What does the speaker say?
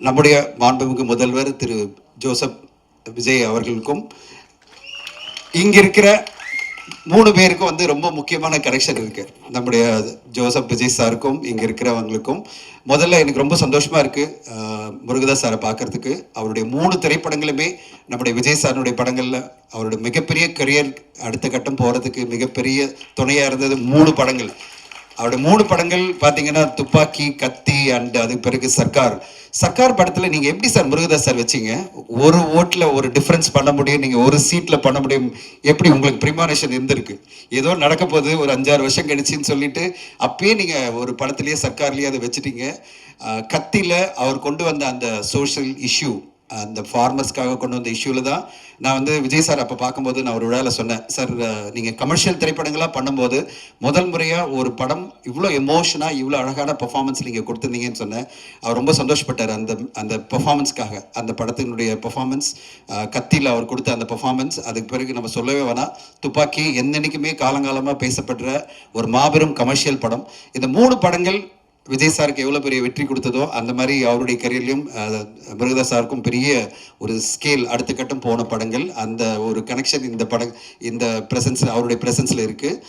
நம்முடைய மாண்புமிகு முதல்வர் திரு ஜோசப் விஜய் அவர்களுக்கும் இங்க இருக்கிற 3 பேருக்கும் வந்து ரொம்ப முக்கியமான கனெக்ஷன் இருக்கு. நம்முடைய ஜோசப் விஜய் சாருக்கும் இங்க இருக்கிறவங்களுக்கும் முதல்ல எனக்கு ரொம்ப சந்தோஷமா இருக்கு முருகதாஸ் சாரை பார்க்கறதுக்கு. அவருடைய 3 திரைப்படங்களுமே நம்முடைய விஜய் சாருடைய படங்கள்ல அவருடைய மிகப்பெரிய கரியர் அடுத்த கட்டம் போறதுக்கு மிகப்பெரிய துணையா இருந்தது 3 படங்கள். அவருடைய 3 படங்கள் பார்த்தீங்கன்னா துப்பாக்கி, கத்தி அண்ட் அதுக்கு பிறகு சர்க்கார். சர்க்கார் படத்தில் நீங்கள் எப்படி சார் முருகதாஸ் சார் வச்சிங்க? ஒரு ஓட்டில் ஒரு டிஃப்ரென்ஸ் பண்ண முடியும், நீங்கள் ஒரு சீட்டில் பண்ண முடியும். எப்படி உங்களுக்கு ப்ரிமானேஷன் இருந்திருக்கு? ஏதோ நடக்க போகுது ஒரு 5-6 வருஷம் கழிச்சின்னு சொல்லிட்டு அப்பயே நீங்கள் ஒரு படத்துலேயே சர்க்கார்லேயே அதை வச்சுட்டீங்க. கத்தியில் அவர் கொண்டு வந்த அந்த சோஷியல் இஷ்யூ, அந்த ஃபார்மர்ஸ்க்காக கொண்டு வந்த இஷ்யூவில் தான் நான் வந்து விஜய் சார் அப்போ பார்க்கும்போது நான் ஒரு விழாவில் சொன்னேன், சார் நீங்கள் கமர்ஷியல் திரைப்படங்களாக பண்ணும்போது முதல் முறையாக ஒரு படம் இவ்வளோ எமோஷனாக இவ்வளோ அழகான பெர்ஃபார்மன்ஸ் நீங்கள் கொடுத்துருந்தீங்கன்னு சொன்னேன். அவர் ரொம்ப சந்தோஷப்பட்டார் அந்த அந்த பெர்ஃபார்மன்ஸ்க்காக. அந்த படத்தினுடைய பெர்ஃபார்மன்ஸ், கத்தியில் அவர் கொடுத்த அந்த பெர்ஃபார்மன்ஸ். அதுக்கு பிறகு நம்ம சொல்லவே வேணாம், துப்பாக்கி என்னைக்குமே காலங்காலமாக பேசப்படுற ஒரு மாபெரும் கமர்ஷியல் படம். இந்த 3 படங்கள் விஜய் சாருக்கு எவ்வளோ பெரிய வெற்றி கொடுத்ததோ அந்த மாதிரி அவருடைய கரியர்லையும் முருகதாஸ் சாருக்கும் பெரிய ஒரு ஸ்கேல் அடுத்த கட்டம் போன படங்கள். அந்த ஒரு கனெக்ஷன் இந்த படம் இந்த பிரசன்ஸில் அவருடைய பிரசன்ஸில் இருக்குது.